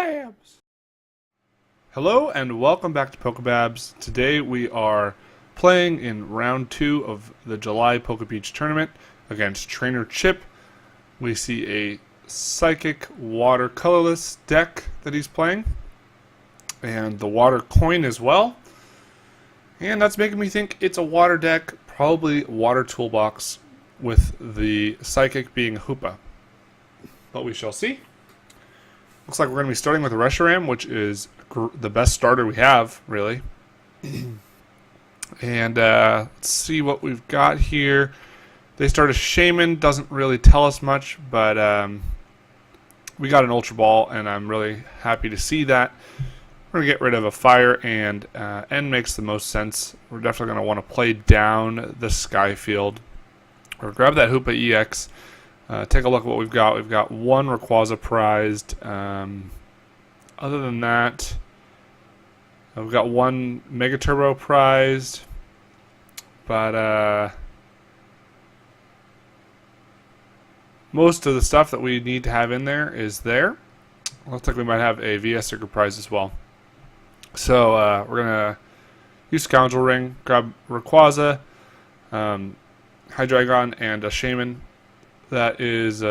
PokeBabs! Hello and welcome back to PokeBabs. Today we are playing in round 2 of the July PokeBeach tournament against Trainer Chip. We see a Psychic Water Colorless deck that he's playing, and the Water Coin as well. And that's making me think it's a Water deck, probably Water Toolbox, with the Psychic being Hoopa. But we shall see. Looks like we're going to be starting with a Reshiram, which is the best starter we have, really. And let's see what we've got here. They start a Shaman, doesn't really tell us much, but we got an Ultra Ball, and I'm really happy to see that. We're going to get rid of a Fire, and N makes the most sense. We're definitely going to want to play down the Sky Field. Or grab that Rayquaza-EX. Take a look at what we've got. We've got one Rayquaza prized. Other than that, we've got one Mega Turbo prized. But most of the stuff that we need to have in there is there. Looks like we might have a VS Sticker prize as well. So we're going to use Scoundrel Ring, grab Rayquaza, Hydreigon, and a Shaman. That is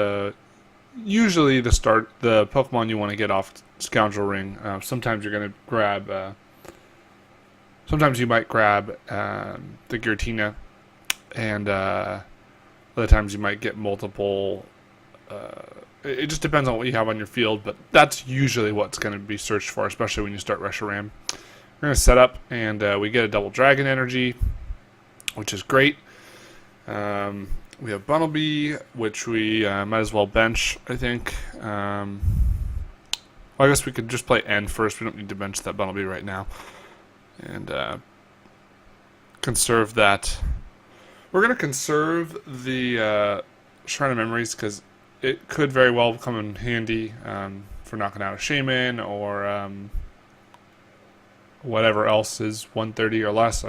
usually the Pokemon you want to get off Scoundrel Ring. Sometimes you're going to grab... sometimes you might grab the Giratina, and other times you might get multiple... it just depends on what you have on your field, but that's usually what's going to be searched for, especially when you start Reshiram. We're going to set up, and we get a Double Dragon Energy, which is great. We have Bunnelby, which we might as well bench, I think. Well, I guess we could just play N first. We don't need to bench that Bunnelby right now. And conserve that. We're going to conserve the Shrine of Memories, because it could very well come in handy for knocking out a Shaman or whatever else is 130 or less.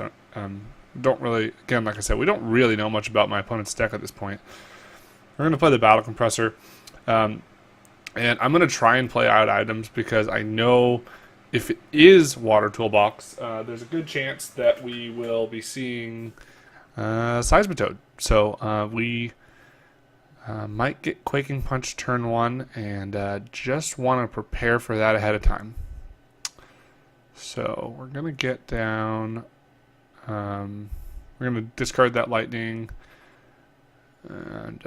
Don't really, again, like I said, we don't really know much about my opponent's deck at this point. We're going to play the Battle Compressor. And I'm going to try and play out items, because I know if it is Water Toolbox, there's a good chance that we will be seeing Seismitoad. So we might get Quaking Punch turn 1, and just want to prepare for that ahead of time. So we're going to get down... we're going to discard that Lightning, and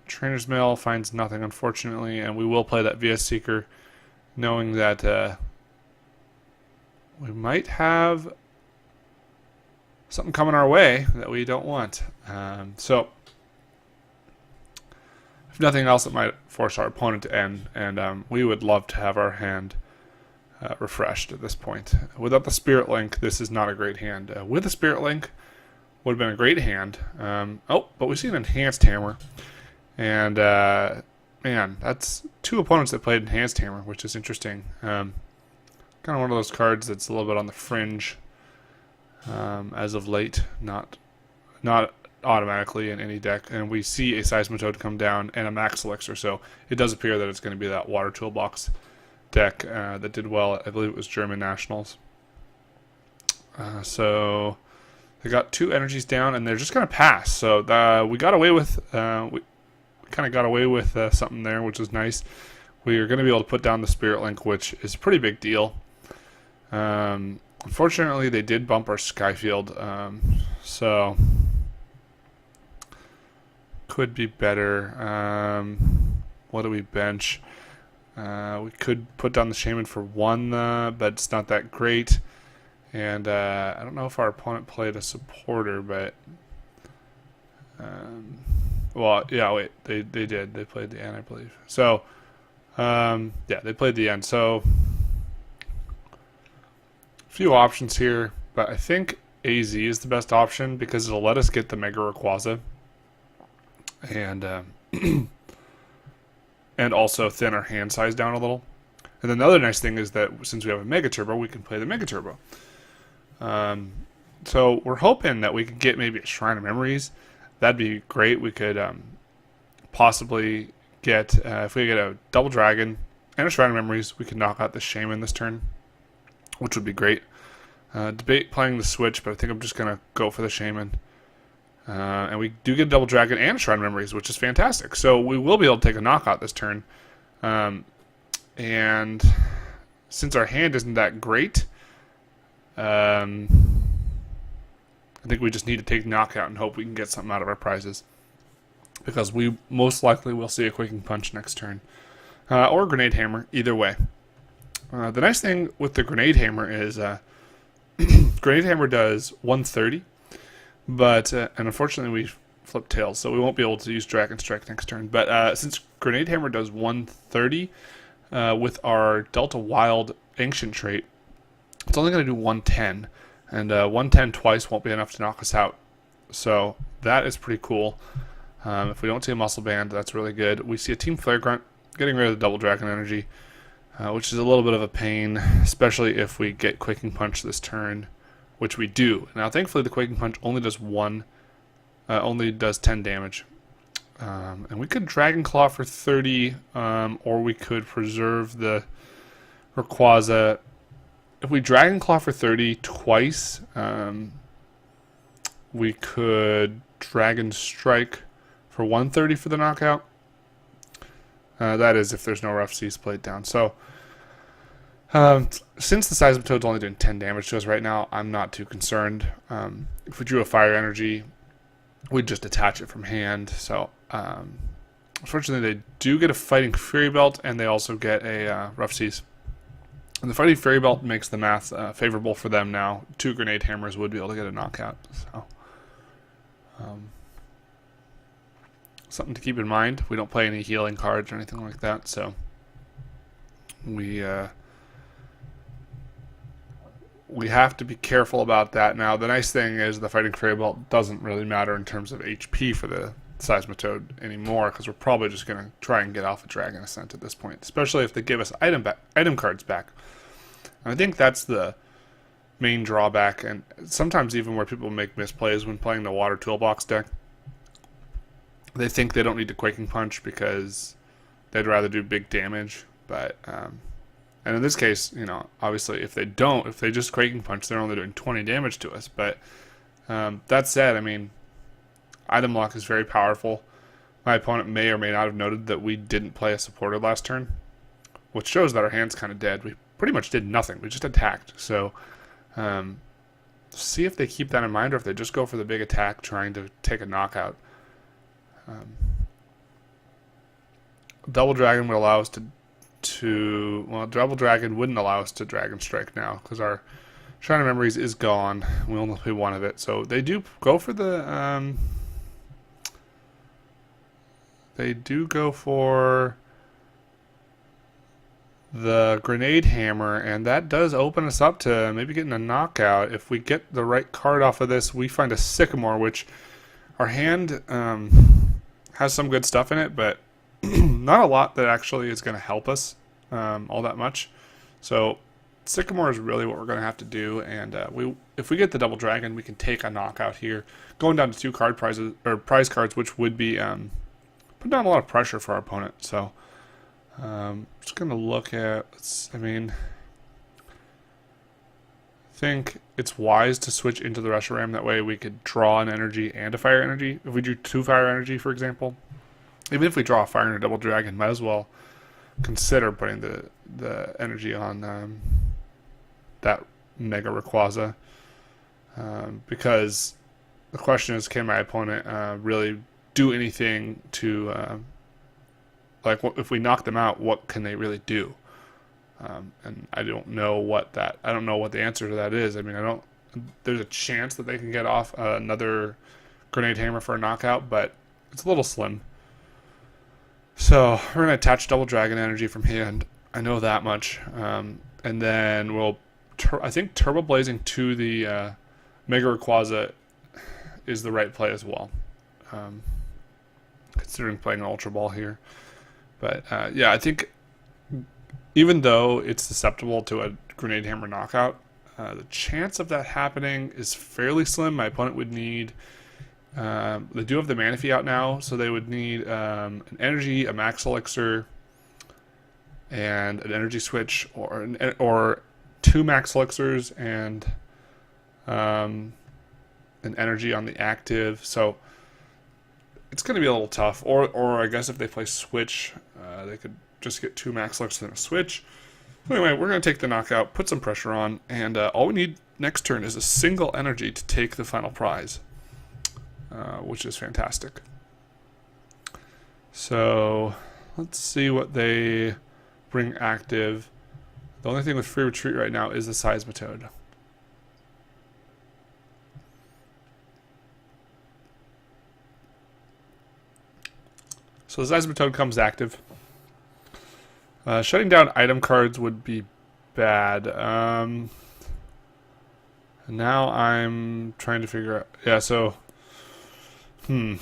Trainer's Mail finds nothing, unfortunately, and we will play that VS Seeker, knowing that we might have something coming our way that we don't want. So, if nothing else, it might force our opponent to end, and we would love to have our hand refreshed at this point. Without the Spirit Link, this is not a great hand. With the Spirit Link, would have been a great hand. Oh, but we see an Enhanced Hammer. And, man, that's two opponents that played Enhanced Hammer, which is interesting. Kind of one of those cards that's a little bit on the fringe as of late. Not automatically in any deck. And we see a Seismitoad come down and a Max Elixir, so it does appear that it's going to be that Water Toolbox deck that did well. I believe it was German Nationals. So they got two energies down, and they're just going to pass. So we got away with we kind of got away with something there, which was nice. We are going to be able to put down the Spirit Link, which is a pretty big deal. Unfortunately, they did bump our Skyfield, so could be better. What do we bench? We could put down the Shaman for 1, but it's not that great. And I don't know if our opponent played a supporter, but... well, yeah, wait, they did. They played the end, I believe. So, yeah, they played the end. So, a few options here, but I think AZ is the best option, because it'll let us get the Mega Rayquaza. And... and also thin our hand size down a little. And then the other nice thing is that since we have a Mega Turbo, we can play the Mega Turbo. So we're hoping that we could get maybe a Shrine of Memories. That'd be great. We could possibly get, if we get a Double Dragon, and a Shrine of Memories, we can knock out the Shaman this turn, which would be great. Debate playing the Switch, but I think I'm just going to go for the Shaman. And we do get a Double Dragon and Shrine of Memories, which is fantastic. So we will be able to take a knockout this turn. And since our hand isn't that great, I think we just need to take knockout and hope we can get something out of our prizes. Because we most likely will see a Quaking Punch next turn. Or a Grenade Hammer, either way. The nice thing with the Grenade Hammer is Grenade Hammer does 130. But, and unfortunately we flipped tails, so we won't be able to use Dragon Strike next turn. But since Grenade Hammer does 130 with our Delta Wild Ancient trait, it's only going to do 110. And 110 twice won't be enough to knock us out. So that is pretty cool. If we don't see a Muscle Band, that's really good. We see a Team Flare Grunt getting rid of the Double Dragon energy, which is a little bit of a pain, especially if we get Quaking Punch this turn, which we do. Now, thankfully, the Quaking Punch only does 10 damage. And we could Dragon Claw for 30, or we could preserve the Rayquaza. If we Dragon Claw for 30 twice, we could Dragon Strike for 130 for the knockout. That is if there's no Rough Seas played down. So, since the Seismitoad's only doing 10 damage to us right now, I'm not too concerned. If we drew a Fire Energy, we'd just attach it from hand. So, unfortunately, they do get a Fighting Fury Belt, and they also get a Rough Seas. And the Fighting Fury Belt makes the math favorable for them now. 2 Grenade Hammers would be able to get a knockout. So, something to keep in mind. We don't play any healing cards or anything like that, so we have to be careful about that. Now, the nice thing is the Fighting Fury Belt doesn't really matter in terms of HP for the Seismitoad anymore, because we're probably just going to try and get Alpha Dragon Ascent at this point, especially if they give us item cards back. And I think that's the main drawback, and sometimes even where people make misplays when playing the Water Toolbox deck. They think they don't need to Quaking Punch because they'd rather do big damage. But, and in this case, you know, obviously if they just Quaking Punch, they're only doing 20 damage to us. But that said, I mean, item lock is very powerful. My opponent may or may not have noted that we didn't play a supporter last turn, which shows that our hand's kind of dead. We pretty much did nothing. We just attacked. So, see if they keep that in mind, or if they just go for the big attack trying to take a knockout. Double Dragon would allow us well, Double Dragon wouldn't allow us to Dragon Strike now, because our Shrine of Memories is gone. We only play one of it. So they do go for the, the Grenade Hammer, and that does open us up to maybe getting a knockout. If we get the right card off of this, we find a Sycamore, which our hand has some good stuff in it, but not a lot that actually is going to help us all that much. So Sycamore is really what we're going to have to do, and if we get the Double Dragon, we can take a knockout here, going down to 2 prize cards, which would be put down a lot of pressure for our opponent. So just going to look at, I think it's wise to switch into the Reshiram. That way we could draw an energy and a fire energy. If we drew 2 fire energy, for example, even if we draw a fire and a Double Dragon, might as well consider putting the energy on that Mega Rayquaza, because the question is, can my opponent really do anything to if we knock them out, what can they really do? And I don't know what the answer to that is. I mean, there's a chance that they can get off another Grenade Hammer for a knockout, but it's a little slim. So we're going to attach Double Dragon energy from hand. I know that much. And then we'll, I think Turbo Blazing to the Mega Rayquaza is the right play as well, considering playing an Ultra Ball here. But yeah, I think even though it's susceptible to a Grenade Hammer knockout, the chance of that happening is fairly slim. My opponent would need, they do have the Manaphy out now, so they would need an energy, a Max Elixir, and an energy switch, or 2 max elixirs and an energy on the active. So it's going to be a little tough. Or I guess if they play switch, they could just get 2 max elixirs and a switch. Anyway, we're going to take the knockout, put some pressure on, and all we need next turn is a single energy to take the final prize, which is fantastic. So let's see what they bring active. The only thing with free retreat right now is the Seismitoad. So the Seismitoad comes active. Shutting down item cards would be bad. Now I'm trying to figure out... Yeah, so... The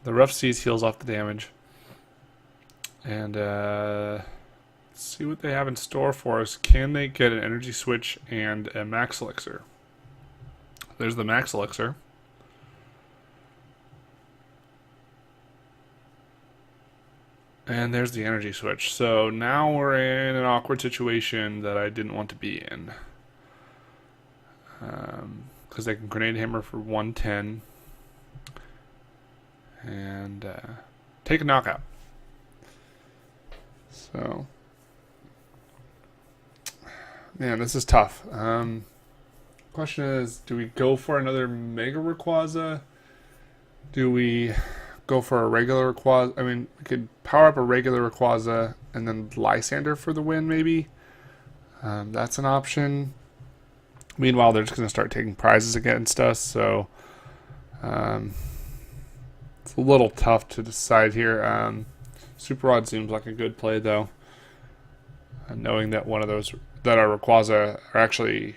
Rough Seas heals off the damage. And let's see what they have in store for us. Can they get an energy switch and a max elixir? There's the max elixir. And there's the energy switch. So now we're in an awkward situation that I didn't want to be in. Because they can grenade hammer for 110. And take a knockout. So, man, this is tough. Question is, do we go for another Mega Rayquaza? Do we go for a regular Rayquaza? I mean, we could power up a regular Rayquaza and then Lysander for the win, maybe. That's an option. Meanwhile, they're just going to start taking prizes against us, so it's a little tough to decide here. Super Rod seems like a good play, though. Knowing that one of those, that our Rayquaza are actually,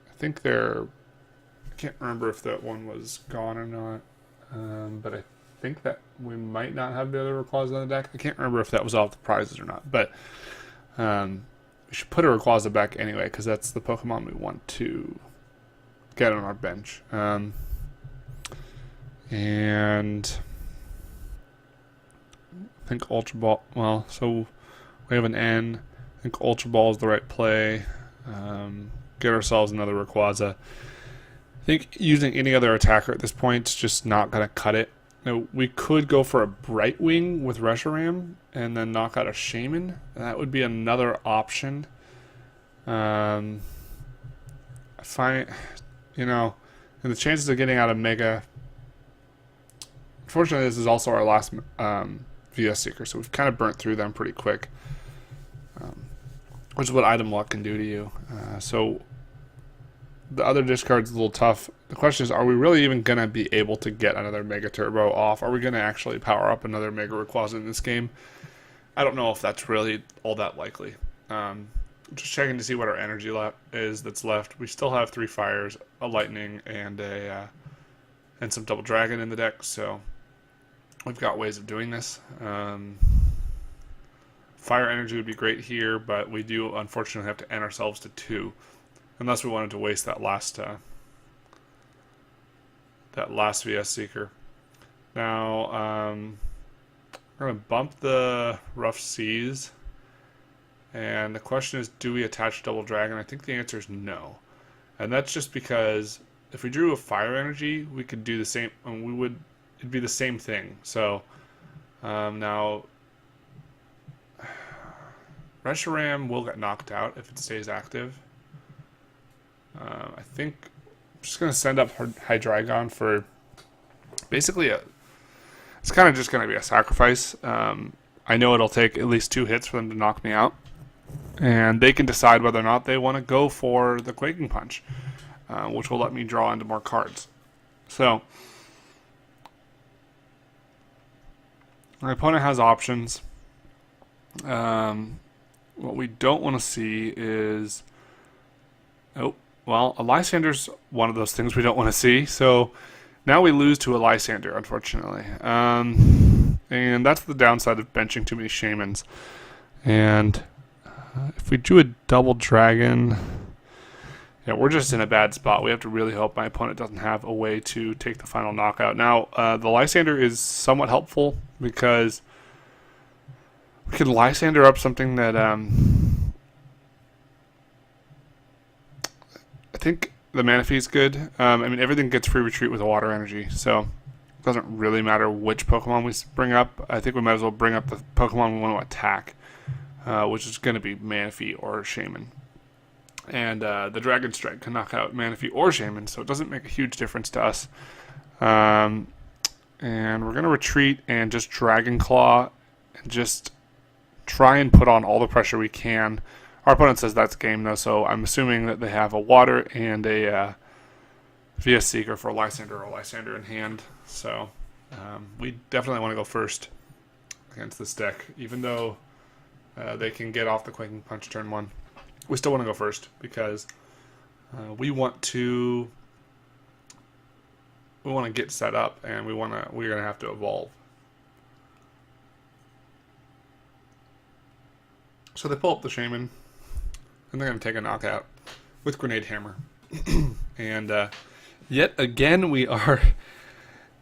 I think they're, I can't remember if that one was gone or not. But I think that we might not have the other Rayquaza on the deck. I can't remember if that was off the prizes or not. But we should put a Rayquaza back anyway, because that's the Pokemon we want to get on our bench. And I think Ultra Ball, well, so we have an N. I think Ultra Ball is the right play. Get ourselves another Rayquaza. I think using any other attacker at this point is just not going to cut it. Now, we could go for a Bright Wing with Reshiram and then knock out a Shaman. That would be another option. I find, you know, and the chances of getting out of Mega... Unfortunately, this is also our last VS Seeker, so we've kind of burnt through them pretty quick. Which is what item luck can do to you. So the other discard's a little tough. The question is, are we really even going to be able to get another Mega Turbo off? Are we going to actually power up another Mega Rayquaza in this game? I don't know if that's really all that likely. Just checking to see what our energy is that's left. We still have 3 fires, a lightning, and some double dragon in the deck, so we've got ways of doing this. Fire energy would be great here, but we do unfortunately have to end ourselves to 2, unless we wanted to waste that last VS Seeker. Now we're going to bump the Rough Seas, and the question is, do we attach Double Dragon? I think the answer is no, and that's just because if we drew a fire energy, we could do the same, and it'd be the same thing. So now Reshiram will get knocked out if it stays active. I think I'm just going to send up Hydreigon for basically it's kind of just going to be a sacrifice. I know it'll take at least 2 hits for them to knock me out, and they can decide whether or not they want to go for the Quaking Punch, which will let me draw into more cards. So my opponent has options. What we don't want to see is... Oh, well, a Lysander's one of those things we don't want to see. So now we lose to a Lysander, unfortunately. And that's the downside of benching too many Shamans. And if we do a Double Dragon... Yeah, we're just in a bad spot. We have to really hope my opponent doesn't have a way to take the final knockout. Now, the Lysander is somewhat helpful because We could Lysander up something that I think the Manaphy is good. I mean, everything gets free retreat with a water energy, so it doesn't really matter which Pokemon we bring up. I think we might as well bring up the Pokemon we want to attack, which is going to be Manaphy or Shaman. And the Dragon Strike can knock out Manaphy or Shaman, so it doesn't make a huge difference to us. And we're going to retreat and just Dragon Claw and just try and put on all the pressure we can. Our opponent says that's game, though, so I'm assuming that they have a Water and a VS Seeker for Lysander or Lysander in hand. So we definitely want to go first against this deck, even though they can get off the Quaking Punch turn 1. We still want to go first because we want to get set up, and we're gonna have to evolve. So they pull up the Shaman, and they're gonna take a knockout with Grenade Hammer. And yet again, we are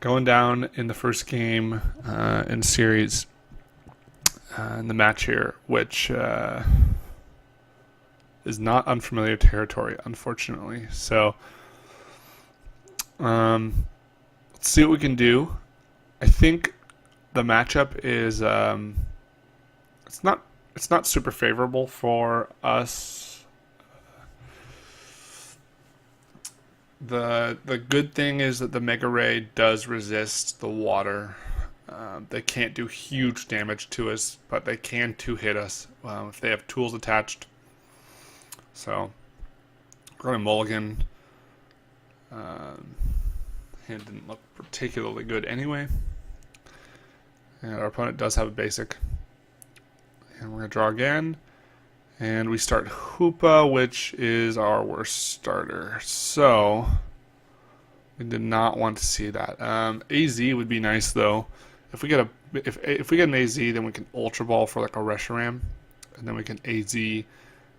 going down in the first game in series in the match here, which is not unfamiliar territory, unfortunately. So let's see what we can do. I think the matchup is it's not super favorable for us. The good thing is that the Mega Ray does resist the water. They can't do huge damage to us, but they can two-hit us if they have tools attached. So we're going to mulligan. Hand didn't look particularly good anyway. And our opponent does have a basic. And we're going to draw again. And we start Hoopa, which is our worst starter. So we did not want to see that. AZ would be nice though. If we get an AZ, then we can Ultra Ball for like a Reshiram, and then we can AZ, and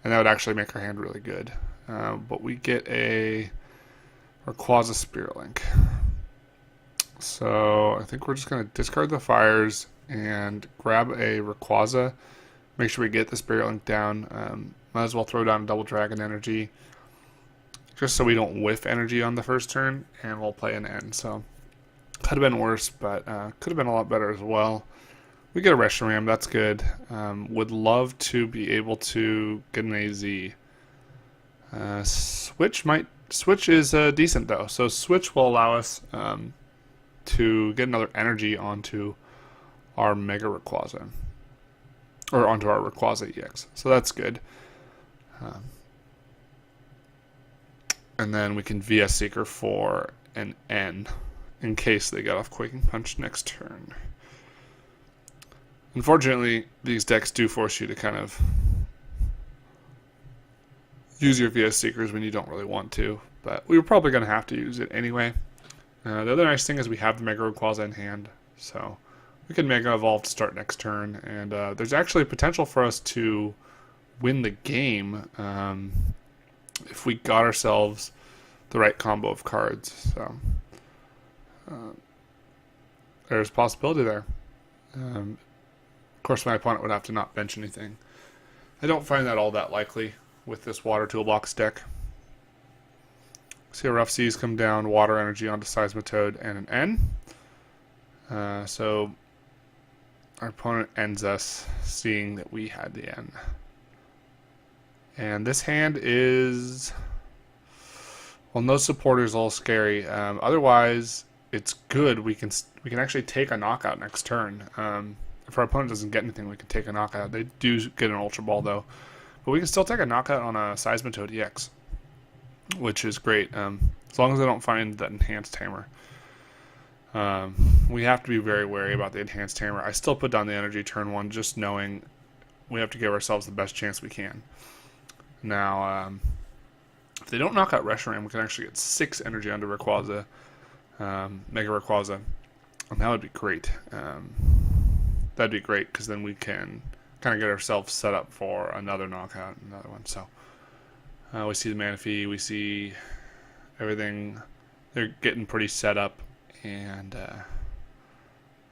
that would actually make our hand really good. But we get a Rayquaza Spirit Link. So I think we're just going to discard the fires and grab a Rayquaza. Make sure we get the Spirit Link down. Might as well throw down a Double Dragon Energy, just so we don't whiff energy on the first turn, and we'll play an N. So could have been worse, but could have been a lot better as well. We get a Reshiram, that's good. Would love to be able to get an AZ. Switch is decent though, so Switch will allow us to get another energy onto our Mega Rayquaza, or onto our Rayquaza-EX, so that's good. And then we can VS Seeker for an N in case they get off Quaking Punch next turn. Unfortunately, these decks do force you to kind of use your VS Seekers when you don't really want to, but we were probably going to have to use it anyway. The other nice thing is we have the Mega Rayquaza in hand, so we can Mega Evolve to start next turn, and there's actually potential for us to win the game if we got ourselves the right combo of cards. So there's a possibility there. Of course, my opponent would have to not bench anything. I don't find that all that likely with this Water Toolbox deck. See a Rough Seas come down, Water Energy onto Seismitoad and an N. So our opponent ends us seeing that we had the N. And this hand is, well, no supporters, all scary. Otherwise, it's good. We can actually take a knockout next turn. If our opponent doesn't get anything, we can take a knockout. They do get an Ultra Ball though, but we can still take a knockout on a Seismitoad EX, which is great. As long as they don't find that Enhanced Hammer. We have to be very wary about the Enhanced Hammer. I still put down the energy turn 1, just knowing we have to give ourselves the best chance we can. Now, if they don't knock out Reshiram, we can actually get 6 energy onto Rayquaza, Mega Rayquaza, and that would be great. That'd be great, because then we can kind of get ourselves set up for another knockout, another one. So we see the Manaphy, we see everything. They're getting pretty set up, and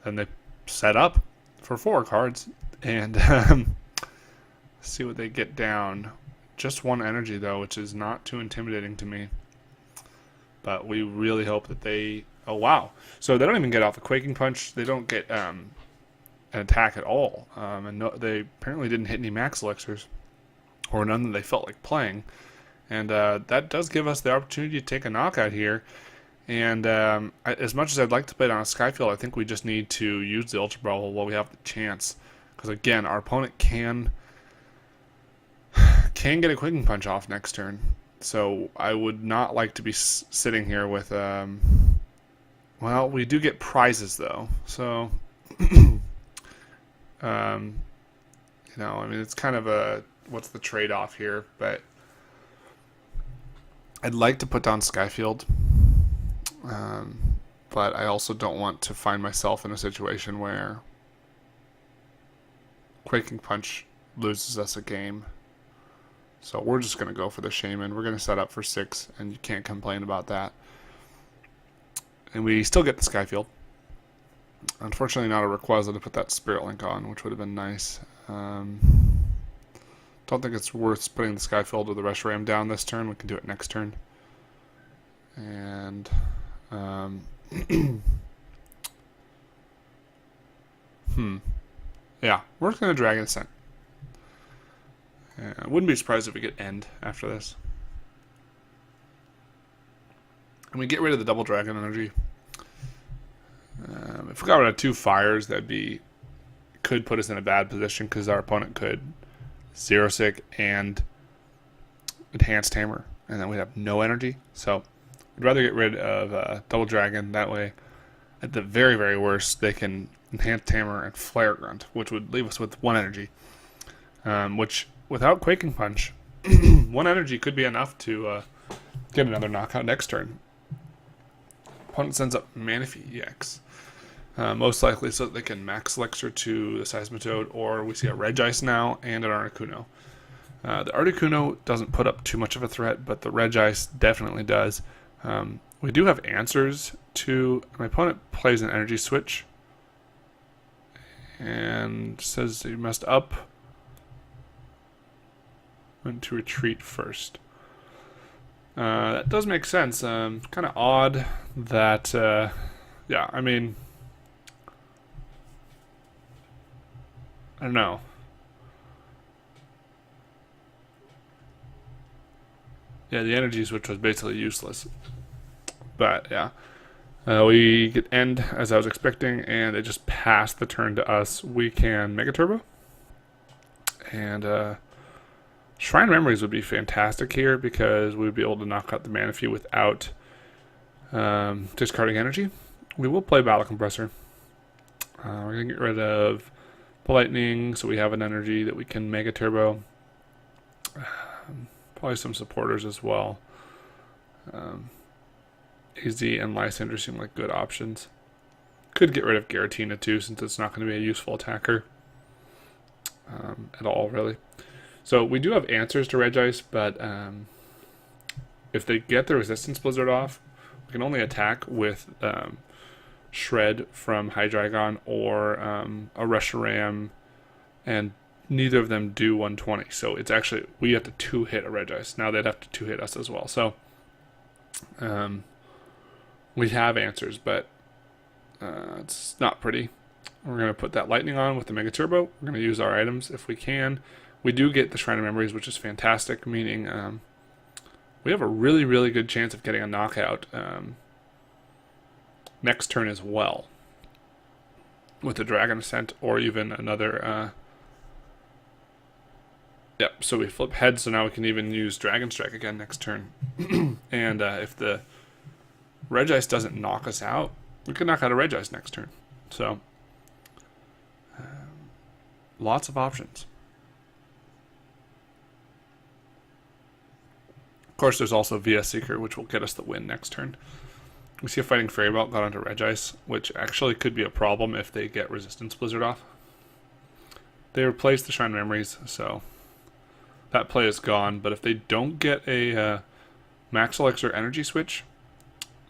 then they set up, for 4 cards, and see what they get down. Just 1 energy though, which is not too intimidating to me. But we really hope that they... Oh wow! So they don't even get off a Quaking Punch. They don't get an attack at all, and no, they apparently didn't hit any Max Elixirs, or none that they felt like playing. And that does give us the opportunity to take a knockout here. And as much as I'd like to play it on a Skyfield, I think we just need to use the Ultra Ball while we have the chance. Because again, our opponent can get a Quaking Punch off next turn. So I would not like to be sitting here with... well, we do get prizes though. So, you know, I mean, it's kind of a... What's the trade-off here? But I'd like to put down Skyfield. But I also don't want to find myself in a situation where Quaking Punch loses us a game. So we're just going to go for the Shaman. We're going to set up for 6, and you can't complain about that. And we still get the Skyfield. Unfortunately, not a Rayquaza to put that Spirit Link on, which would have been nice. Don't think it's worth putting the Skyfield or the Reshiram down this turn. We can do it next turn. And... yeah, we're just going to Dragon Ascent. I wouldn't be surprised if we get End after this. And we get rid of the double Dragon energy. If we got rid of 2 fires, could put us in a bad position because our opponent could Zero Sick and Enhanced Hammer, and then we'd have no energy. So I'd rather get rid of double Dragon. That way, at the very, very worst, they can Enhanced Hammer and Flare Grunt, which would leave us with 1 energy. Which, without Quaking Punch, 1 energy could be enough to get another knockout next turn. Opponent sends up Manaphy-EX. Most likely so that they can Max Elixir to the Seismitoad, or we see a Regice now and an Articuno. The Articuno doesn't put up too much of a threat, but the Regice definitely does. We do have answers to... My opponent plays an Energy Switch and says you must up and to retreat first. That does make sense. Kind of odd that... yeah, I mean... I don't know. Yeah, the energy switch was basically useless. But, yeah. We get End, as I was expecting, and it just passed the turn to us. We can Mega Turbo. And, Shrine of Memories would be fantastic here, because we would be able to knock out the Manaphy without discarding energy. We will play Battle Compressor. We're going to get rid of the Lightning, so we have an energy that we can Mega Turbo. Probably some supporters as well. AZ and Lysander seem like good options. Could get rid of Giratina too, since it's not going to be a useful attacker at all, really. So we do have answers to Regice, but if they get the Resistance Blizzard off, we can only attack with Shred from Hydreigon or a Reshiram, and neither of them do 120. So it's actually, we have to 2-hit a Regice. Now they'd have to 2-hit us as well. So we have answers, but it's not pretty. We're going to put that Lightning on with the Mega Turbo. We're going to use our items if we can. We do get the Shrine of Memories, which is fantastic, meaning we have a really, really good chance of getting a knockout next turn as well, with the Dragon Ascent or even another... Yep, so we flip heads, so now we can even use Dragon Strike again next turn. And if the Regice doesn't knock us out, we can knock out a Regice next turn. So, lots of options. Of course, there's also VS Seeker, which will get us the win next turn. We see a Fighting Fairy Belt got onto Regice, which actually could be a problem if they get Resistance Blizzard off. They replaced the Shrine Memories, so that play is gone. But if they don't get a Max Elixir Energy Switch,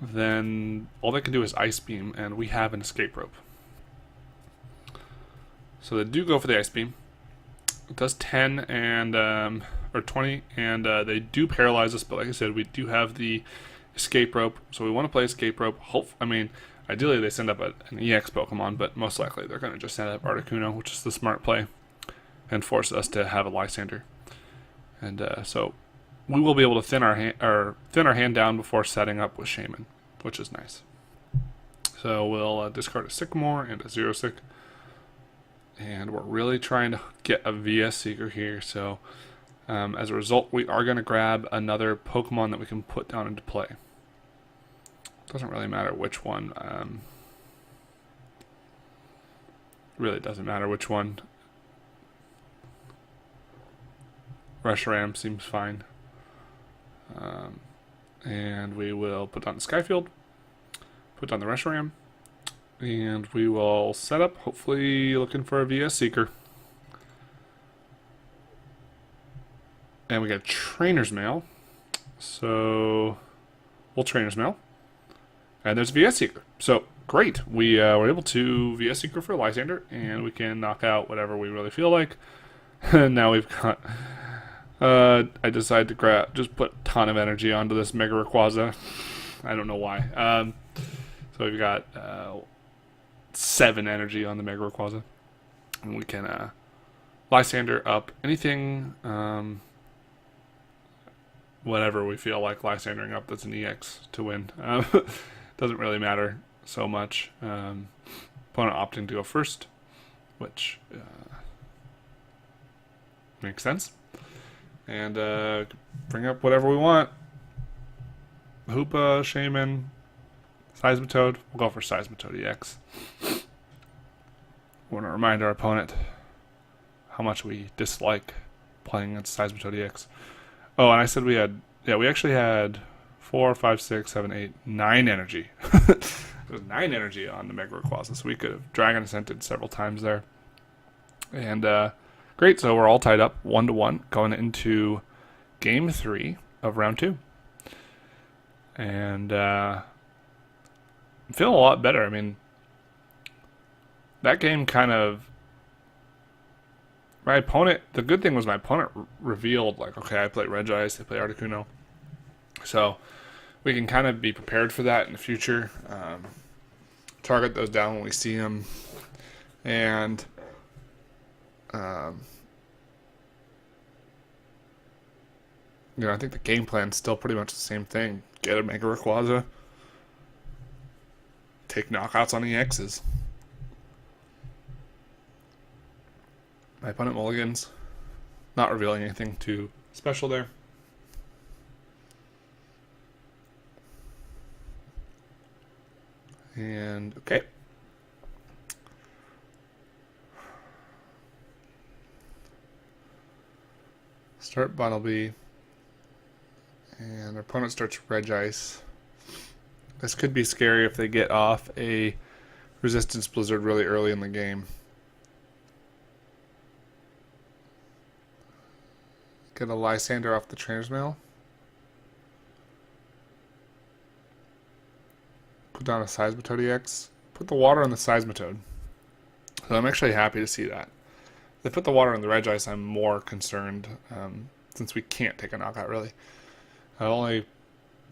then all they can do is Ice Beam, and we have an Escape Rope. So they do go for the Ice Beam. It does 10 and or 20, and they do paralyze us. But like I said, we do have the Escape Rope, so we want to play Escape Rope. Ideally they send up an EX Pokemon, but most likely they're going to just send up Articuno, which is the smart play, and force us to have a Lysander. And so we will be able to thin our hand down before setting up with Shaman, which is nice. So we'll discard a Sycamore and a Xerosic. And we're really trying to get a VS Seeker here. So as a result, we are going to grab another Pokemon that we can put down into play. Doesn't really matter which one. Really doesn't matter which one. Reshiram seems fine. And we will put down the Skyfield. Put down the Reshiram. And we will set up, hopefully looking for a VS Seeker. And we got Trainer's Mail. So we'll Trainer's Mail. And there's VS Seeker. So great. We were able to VS Seeker for Lysander, and we can knock out whatever we really feel like. And now we've got... I decided to just put a ton of energy onto this Mega Rayquaza. I don't know why. So we've got 7 energy on the Mega Rayquaza. And we can Lysander up anything, whatever we feel like Lysandering up that's an EX to win. Doesn't really matter so much. Opponent opting to go first, which makes sense. And bring up whatever we want. Hoopa, Shaman, Seismitoad. We'll go for Seismitoad-EX. We want to remind our opponent how much we dislike playing against Seismitoad-EX. Oh, and I said we actually had 4, 5, 6, 7, 8, 9 energy. There's 9 energy on the Mega Rayquaza, so we could have Dragon Ascented several times there. And great, so we're all tied up 1-1 going into Game 3 of Round 2. And I'm feeling a lot better. I mean, that game kind of... The good thing was my opponent revealed, like, okay, I play Regice, they play Articuno. So we can kind of be prepared for that in the future. Target those down when we see them. And I think the game plan's still pretty much the same thing. Get a Mega Rayquaza. Take knockouts on EXs. My opponent mulligans. Not revealing anything too special there. And, okay. Start Bunnelby. And our opponent starts Regice. This could be scary if they get off a Resistance Blizzard really early in the game. Get a Lysander off the Trainer's Mail. Put down a Seismitoad-EX. Put the water on the Seismitoad. So I'm actually happy to see that. If they put the water on the Regice, I'm more concerned, since we can't take a knockout really. The only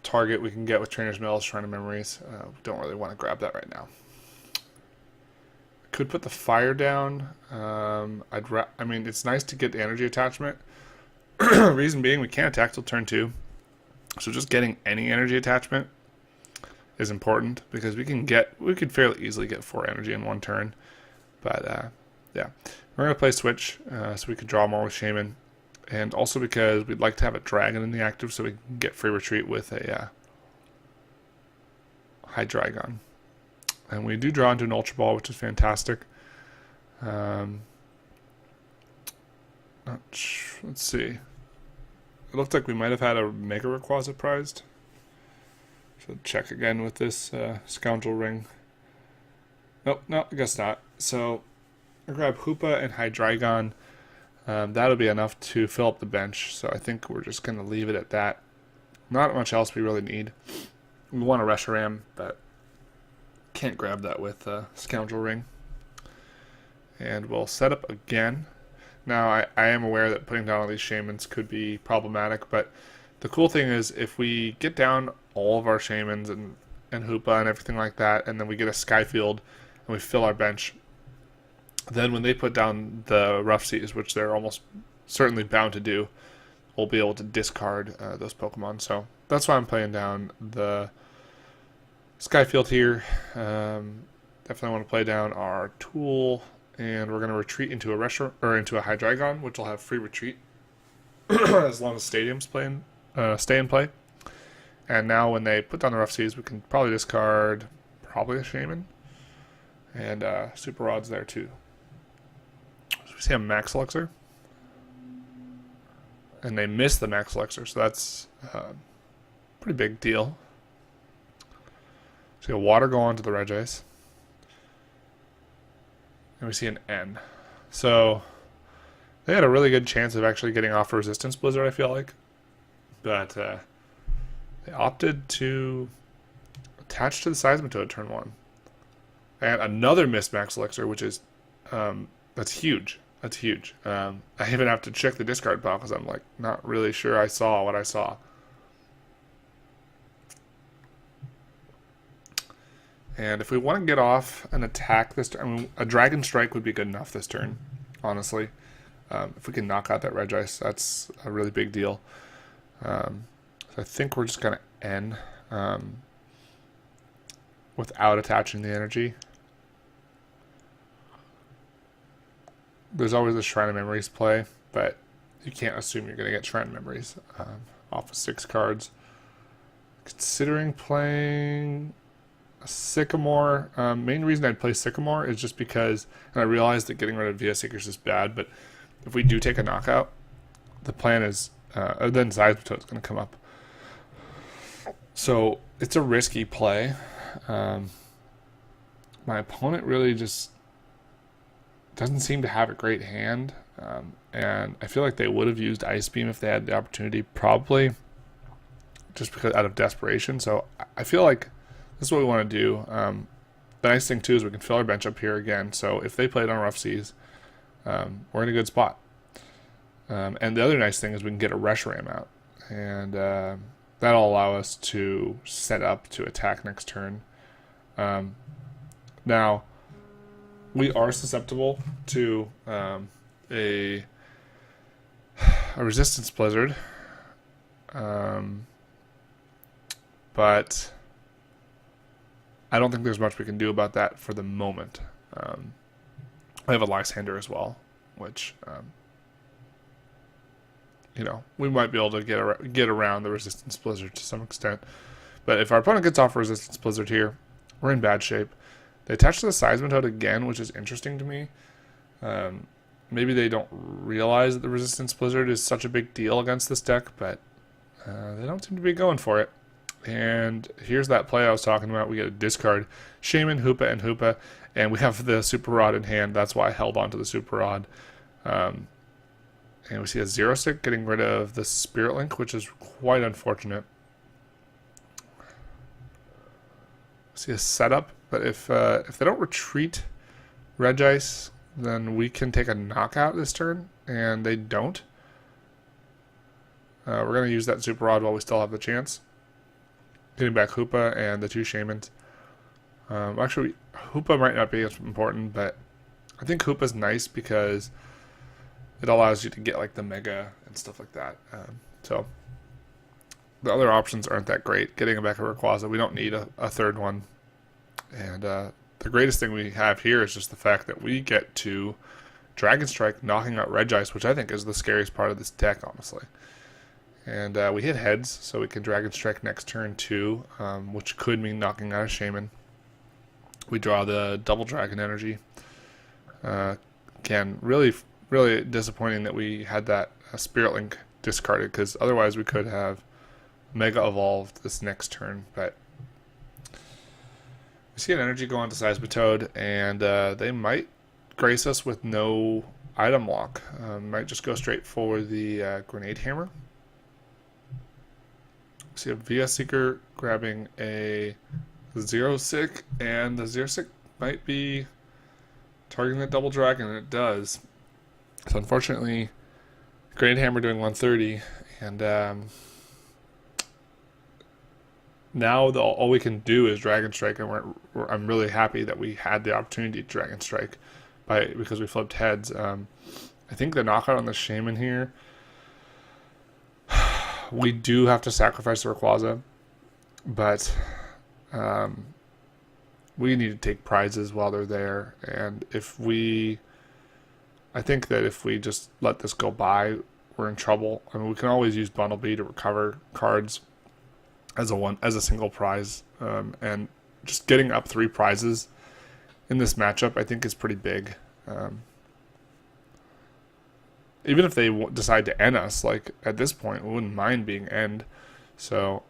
target we can get with Trainer's Mail is Shrine of Memories. Don't really want to grab that right now. Could put the fire down. I mean, it's nice to get the energy attachment. Reason being, we can't attack till turn 2. So just getting any energy attachment is important because we could fairly easily get 4 energy in one turn. But yeah, we're gonna play Switch so we can draw more with Shaman. And also because we'd like to have a Dragon in the active so we can get free retreat with a Hydreigon. And we do draw into an Ultra Ball, which is fantastic. Let's see. It looked like we might have had a Mega Rayquaza prized. So check again with this Scoundrel Ring. Nope, no, I guess not. So I grab Hoopa and Hydreigon. That'll be enough to fill up the bench, so I think we're just going to leave it at that. Not much else we really need. We want a Reshiram, but can't grab that with Scoundrel Ring. And we'll set up again. Now, I am aware that putting down all these shamans could be problematic, but the cool thing is if we get down all of our shamans and Hoopa and everything like that, and then we get a Skyfield and we fill our bench, then when they put down the Rough Seas, which they're almost certainly bound to do, we'll be able to discard those Pokemon. So that's why I'm playing down the Skyfield here. Definitely want to play down our Tool, and we're going to retreat into a into a Hydreigon, which will have free retreat as long as stadiums stay in play. And now when they put down the Rough Seas, we can probably discard probably a Shaman, and Super Rod's there too. So we see a Max Elixir, and they miss the Max Elixir, so that's a pretty big deal. See a Water go on to the Regice, and we see an N. So they had a really good chance of actually getting off a Resistance Blizzard, I feel like. But they opted to attach to the Seismitoad turn 1. And another missed Max Elixir, which is, that's huge. That's huge. I even have to check the discard pile because I'm like not really sure I saw what I saw. And if we want to get off and attack this turn, I mean, a Dragon Strike would be good enough this turn, honestly. If we can knock out that Regice, that's a really big deal. So I think we're just going to end without attaching the energy. There's always a Shrine of Memories play, but you can't assume you're going to get Shrine of Memories off of 6 cards. Considering playing a Sycamore. Main reason I'd play Sycamore is just because, and I realize that getting rid of VS Seekers is bad, but if we do take a knockout, the plan is, then Seismitoad is going to come up. So it's a risky play. My opponent really just doesn't seem to have a great hand, and I feel like they would have used Ice Beam if they had the opportunity, probably, just because out of desperation. So I feel like this is what we want to do. The nice thing too is we can fill our bench up here again. So if they played on Rough Seas, we're in a good spot. And the other nice thing is we can get a Reshiram out, and that'll allow us to set up to attack next turn. Now, we are susceptible to a Resistance Blizzard, but I don't think there's much we can do about that for the moment. I have a Lysander as well, which we might be able to get around the Resistance Blizzard to some extent. But if our opponent gets off a Resistance Blizzard here, we're in bad shape. They attach to the Seismitoad again, which is interesting to me. Maybe they don't realize that the Resistance Blizzard is such a big deal against this deck, but they don't seem to be going for it. And here's that play I was talking about. We get a discard Shaman, Hoopa, and Hoopa, and we have the Super Rod in hand. That's why I held on to the Super Rod. And we see a Zero Stick getting rid of the Spirit Link, which is quite unfortunate. We see a setup, but if they don't retreat Regice, then we can take a knockout this turn, and they don't. We're going to use that Super Rod while we still have the chance. Getting back Hoopa and the 2 Shamans. Actually, Hoopa might not be as important, but I think Hoopa's nice because it allows you to get like the Mega and stuff like that. So the other options aren't that great. Getting back a Rayquaza, we don't need a third one. And the greatest thing we have here is just the fact that we get to Dragon Strike, knocking out Regice, which I think is the scariest part of this deck, honestly. And we hit heads, so we can Dragon Strike next turn too, which could mean knocking out a Shaman. We draw the double Dragon Energy. Again, really disappointing that we had that Spirit Link discarded, because otherwise we could have Mega Evolved this next turn. But we see an energy go on to Seismitoad, and they might grace us with no item lock. Might just go straight for the Grenade Hammer. We see a VS Seeker grabbing a Zero Sick, and the Zero Sick might be targeting that double dragon, and it does. So unfortunately, Grenade Hammer doing 130, and now all we can do is Dragon Strike, and I'm really happy that we had the opportunity to Dragon Strike because we flipped heads. I think the knockout on the Shaman here, we do have to sacrifice the Rayquaza, but we need to take prizes while they're there, and I think that if we just let this go by, we're in trouble. I mean, we can always use Bundle B to recover cards as a single prize, and just getting up 3 prizes in this matchup, I think, is pretty big. Even if they decide to end us, like at this point, we wouldn't mind being end. So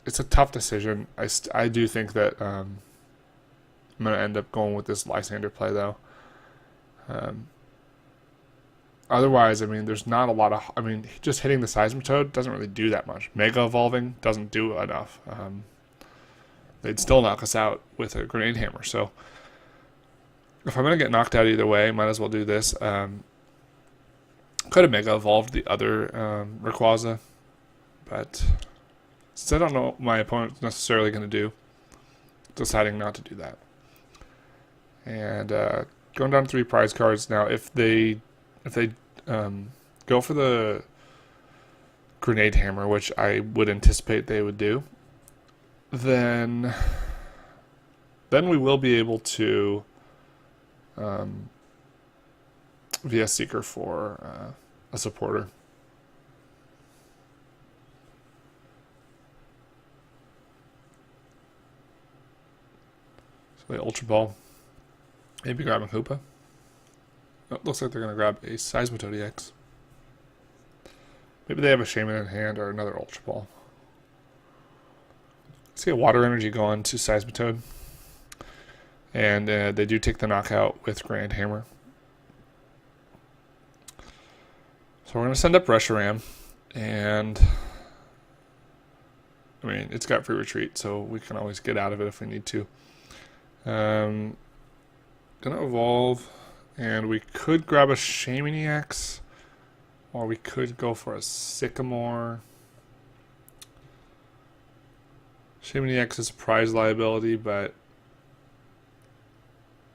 it's a tough decision. I do think that I'm going to end up going with this Lysander play, though. Otherwise, I mean, there's not a lot of... I mean, just hitting the Seismitoad doesn't really do that much. Mega Evolving doesn't do enough. They'd still knock us out with a Grenade Hammer. So if I'm going to get knocked out either way, might as well do this. Could have Mega Evolved the other Rayquaza, but since I don't know what my opponent's necessarily going to do, deciding not to do that. And going down to 3 prize cards now. If they go for the Grenade Hammer, which I would anticipate they would do, then we will be able to VS Seeker for a supporter. So the Ultra Ball. Maybe grabbing Hoopa. Oh, looks like they're going to grab a Seismitoad-EX. Maybe they have a Shaman in hand or another Ultra Ball. See a Water Energy go on to Seismitoad. And they do take the knockout with Grand Hammer. So we're going to send up Reshiram. And I mean, it's got free retreat, so we can always get out of it if we need to. Gonna evolve, and we could grab a Shaman-EX, or we could go for a Sycamore. Shaman-EX is a prize liability, but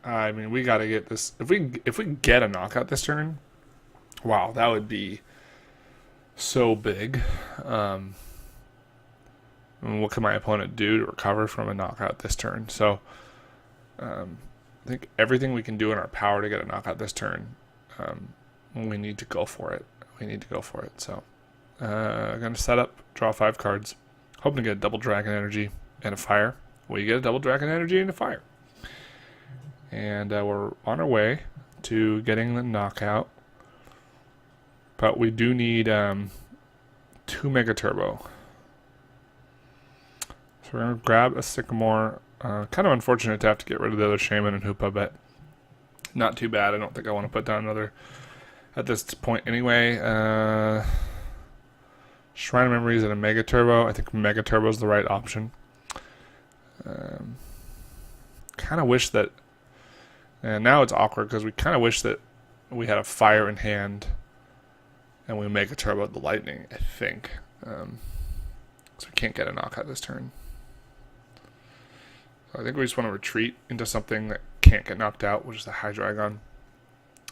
I mean, we gotta get this. If we get a knockout this turn, wow, that would be so big. I mean, what can my opponent do to recover from a knockout this turn? So I think everything we can do in our power to get a knockout this turn, we need to go for it. So I'm going to set up, draw 5 cards, hoping to get a double Dragon Energy and a Fire. We get a double Dragon Energy and a Fire. And we're on our way to getting the knockout. But we do need 2 Mega Turbo. So we're going to grab a Sycamore. Kind of unfortunate to have to get rid of the other Shaman and Hoopa, but not too bad. I don't think I want to put down another at this point anyway. Shrine of Memories and a Mega Turbo. I think Mega Turbo is the right option. Kind of wish that... And now it's awkward because we kind of wish that we had a Fire in hand and we Mega Turbo the Lightning, I think. So we can't get a knockout this turn. I think we just want to retreat into something that can't get knocked out, which is the Hydreigon.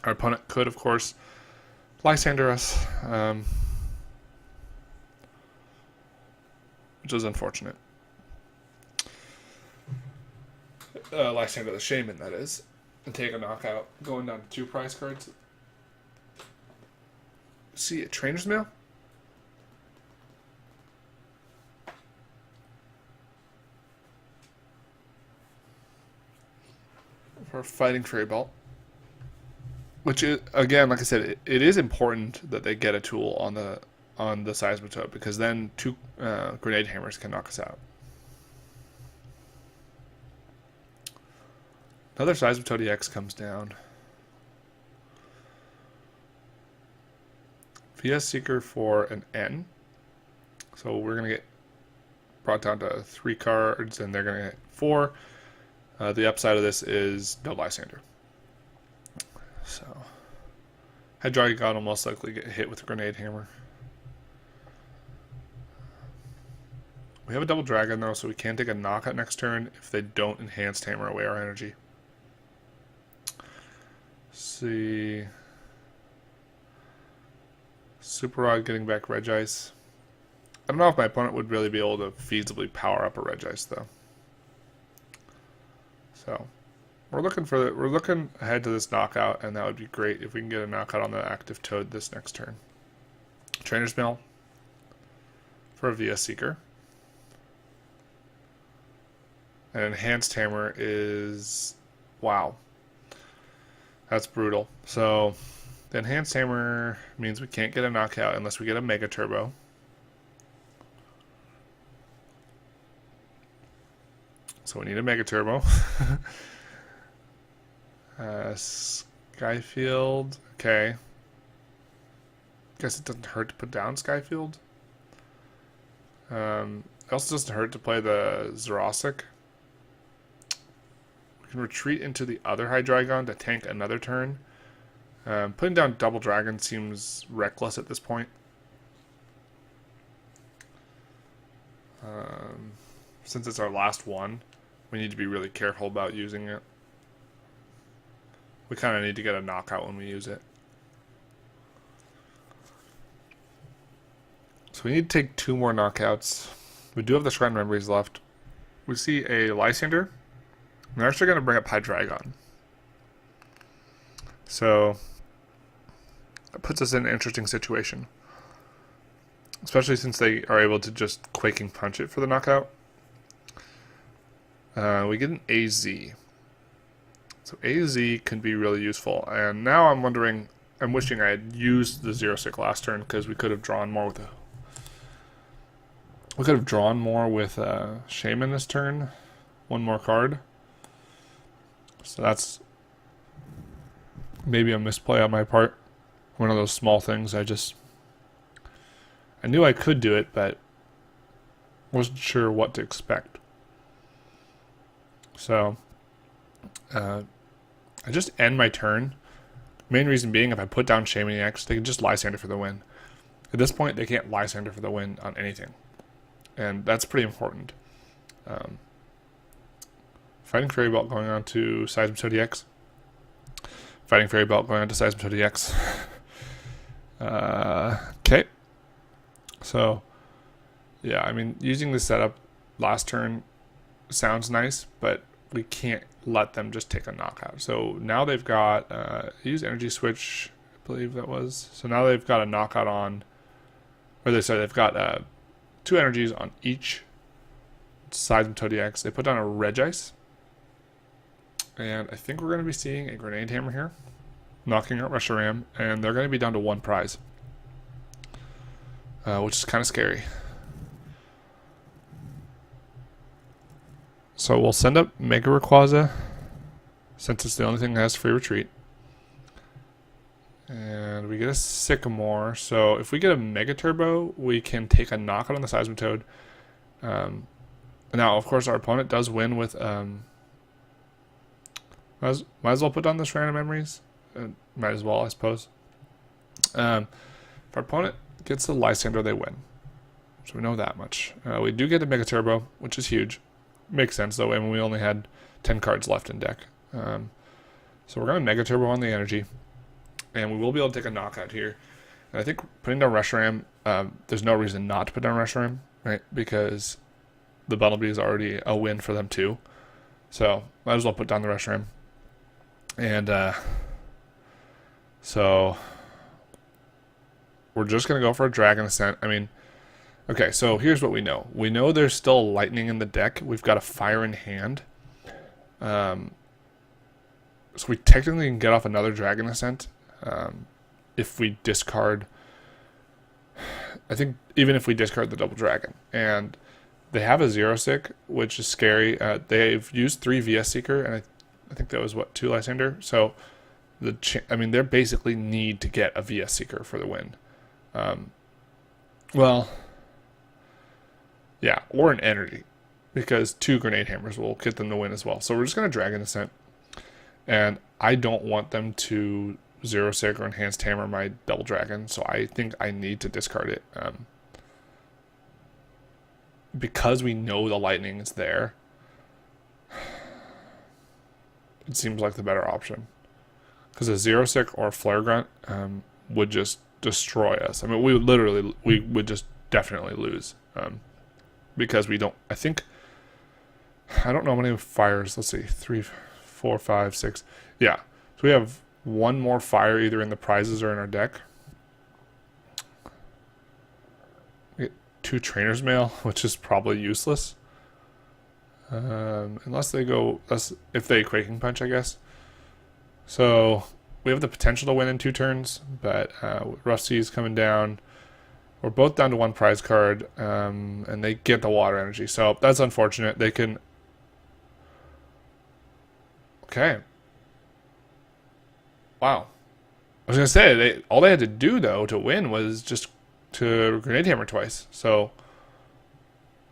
Our opponent could, of course, Lysander us, which is unfortunate. Lysander the Shaman, that is, and take a knockout, going down to 2 prize cards. See, a Trainer's Mail? For Fighting Fairy Belt, which is, again, like I said, it is important that they get a tool on the Seismitoad, because then 2 Grenade Hammers can knock us out. Another Seismitoad-EX comes down. VS Seeker for an N. So we're gonna get brought down to 3 cards, and they're gonna get 4. The upside of this is no Lysander. So, Hydreigon will most likely get hit with a Grenade Hammer. We have a double dragon though, so we can take a knockout next turn if they don't enhanced hammer away our energy. Let's see. Super Rod getting back Regice. I don't know if my opponent would really be able to feasibly power up a Regice though. So we're looking ahead to this knockout, and that would be great if we can get a knockout on the active Toad this next turn. Trainer's Mail for a VS Seeker. An enhanced hammer is, wow, that's brutal. So the enhanced hammer means we can't get a knockout unless we get a Mega Turbo. So we need a Mega Turbo. Skyfield, okay. Guess it doesn't hurt to put down Skyfield. It also doesn't hurt to play the Zerosic. We can retreat into the other Hydreigon to tank another turn. Putting down Double Dragon seems reckless at this point. Since it's our last one, we need to be really careful about using it. We kind of need to get a knockout when we use it. So we need to take 2 more knockouts. We do have the Shrine Memories left. We see a Lysander. We're actually going to bring up Hydreigon. So that puts us in an interesting situation. Especially since they are able to just Quaking Punch it for the knockout. We get an AZ. So AZ can be really useful. And now I'm wishing I had used the Zero Sick last turn, because we could have drawn more with Shaman this turn. 1 more card. So that's maybe a misplay on my part. One of those small things I knew I could do it, but wasn't sure what to expect. So I just end my turn. Main reason being, if I put down Shaman-EX, they can just Lysander for the win. At this point, they can't Lysander for the win on anything. And that's pretty important. Fighting Fairy Belt going on to Seismitoad-EX. Fighting Fairy Belt going on to Seismitoad-EX. Okay. So, yeah, I mean, using the setup last turn sounds nice, but we can't let them just take a knockout. So now they've got use Energy Switch, I believe that was. So now they've got a knockout on, they've got 2 energies on each Seismitoad-EX. They put down a Regice, and I think we're going to be seeing a Grenade Hammer here, knocking out Reshiram, and they're going to be down to 1 prize, which is kind of scary. So we'll send up Mega Rayquaza, since it's the only thing that has free retreat. And we get a Sycamore. So if we get a Mega Turbo, we can take a knockout on the Seismitoad. Now, of course, our opponent does win with... might as well put down the Shrine of Memories. Might as well, I suppose. If our opponent gets the Lysander, they win. So we know that much. We do get a Mega Turbo, which is huge. Makes sense, though, and we only had 10 cards left in deck. So we're going to Mega Turbo on the energy. And we will be able to take a knockout here. And I think putting down Reshiram, there's no reason not to put down Reshiram, right? Because the Bumblebee is already a win for them, too. So might as well put down the Reshiram. And so we're just going to go for a Dragon Ascent. I mean, okay, so here's what we know. We know there's still lightning in the deck. We've got a fire in hand. So we technically can get off another Dragon Ascent if we discard... I think even if we discard the Double Dragon. And they have a Zero Sick, which is scary. They've used 3 VS Seeker, and I think that was, 2 Lysander? So, they basically need to get a VS Seeker for the win. Well... yeah, or an energy, because 2 Grenade Hammers will get them the win as well. So we're just going to Dragon Ascent. And I don't want them to Zero Sig or Enhanced Hammer my Double Dragon, so I think I need to discard it. Because we know the lightning is there, it seems like the better option. Because a Zero Sig or a Flare Grunt would just destroy us. I mean, we would just definitely lose. Because we don't, I don't know how many fires. Let's see, 3, 4, 5, 6. Yeah. So we have one more fire either in the prizes or in our deck. We get 2 Trainer's Mail, which is probably useless. Unless if they Quaking Punch, I guess. So we have the potential to win in 2 turns, but Rusty's coming down. We're both down to 1 prize card, and they get the water energy. So that's unfortunate. They can... Okay. Wow. I was going to say, all they had to do, though, to win was just to Grenade Hammer twice. So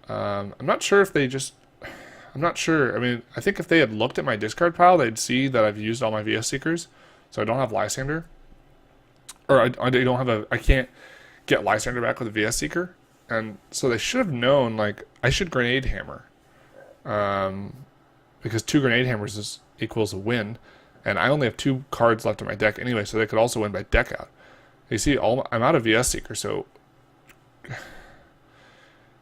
I'm not sure if they just... I'm not sure. I mean, I think if they had looked at my discard pile, they'd see that I've used all my VS Seekers. So I don't have Lysander. Or I don't have a... I can't get Lysander back with a VS Seeker. And so they should have known, like, I should Grenade Hammer. Because 2 Grenade Hammers equals a win. And I only have 2 cards left in my deck anyway, so they could also win by deck out. You see, I'm out of VS Seeker, so...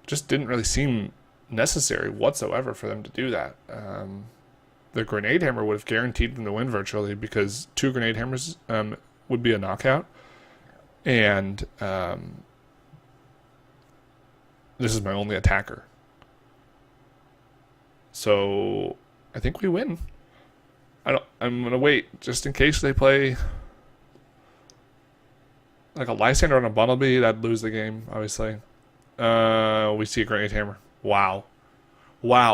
just didn't really seem necessary whatsoever for them to do that. The Grenade Hammer would have guaranteed them to win virtually, because 2 Grenade Hammers would be a knockout. And this is my only attacker. So I think we win. I'm gonna wait just in case they play like a Lysander on a Bumblebee. That'd lose the game, obviously. We see a Grenade Hammer. Wow,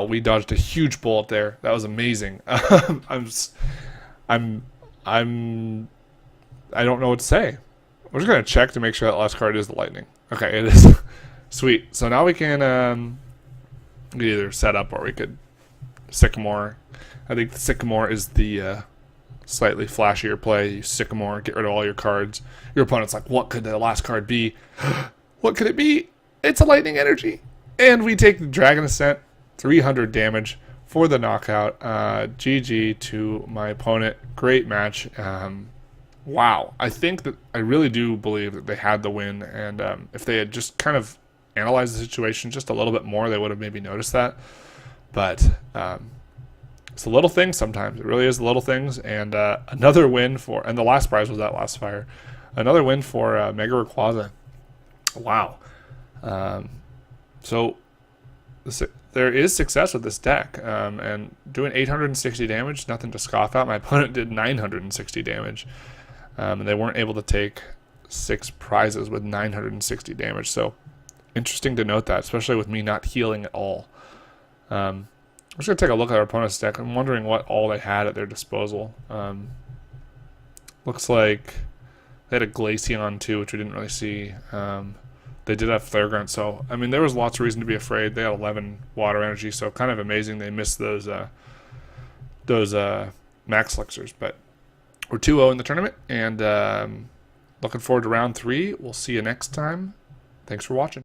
we dodged a huge bullet there. That was amazing. I don't know what to say. We're just gonna check to make sure that last card is the lightning. Okay, it is. Sweet. So now we can we could either set up or we could Sycamore. I think the Sycamore is the slightly flashier play. You Sycamore, get rid of all your cards. Your opponent's like, what could the last card be? What could it be? It's a lightning energy. And we take the Dragon Ascent, 300 damage for the knockout. GG to my opponent. Great match. Wow. I really do believe that they had the win. And if they had just kind of analyzed the situation just a little bit more, they would have maybe noticed that. But it's the little things sometimes. It really is the little things. And another win and the last prize was that last fire. Another win for Mega Rayquaza. Wow. So there is success with this deck. And doing 860 damage, nothing to scoff at. My opponent did 960 damage. And they weren't able to take 6 prizes with 960 damage. So interesting to note that, especially with me not healing at all. I'm just going to take a look at our opponent's deck. I'm wondering what all they had at their disposal. Looks like they had a Glaceon too, which we didn't really see. They did have Flare Grunt, so I mean there was lots of reason to be afraid. They had 11 water energy, so kind of amazing they missed those max elixirs. But we're 2-0 in the tournament, and looking forward to round 3. We'll see you next time. Thanks for watching.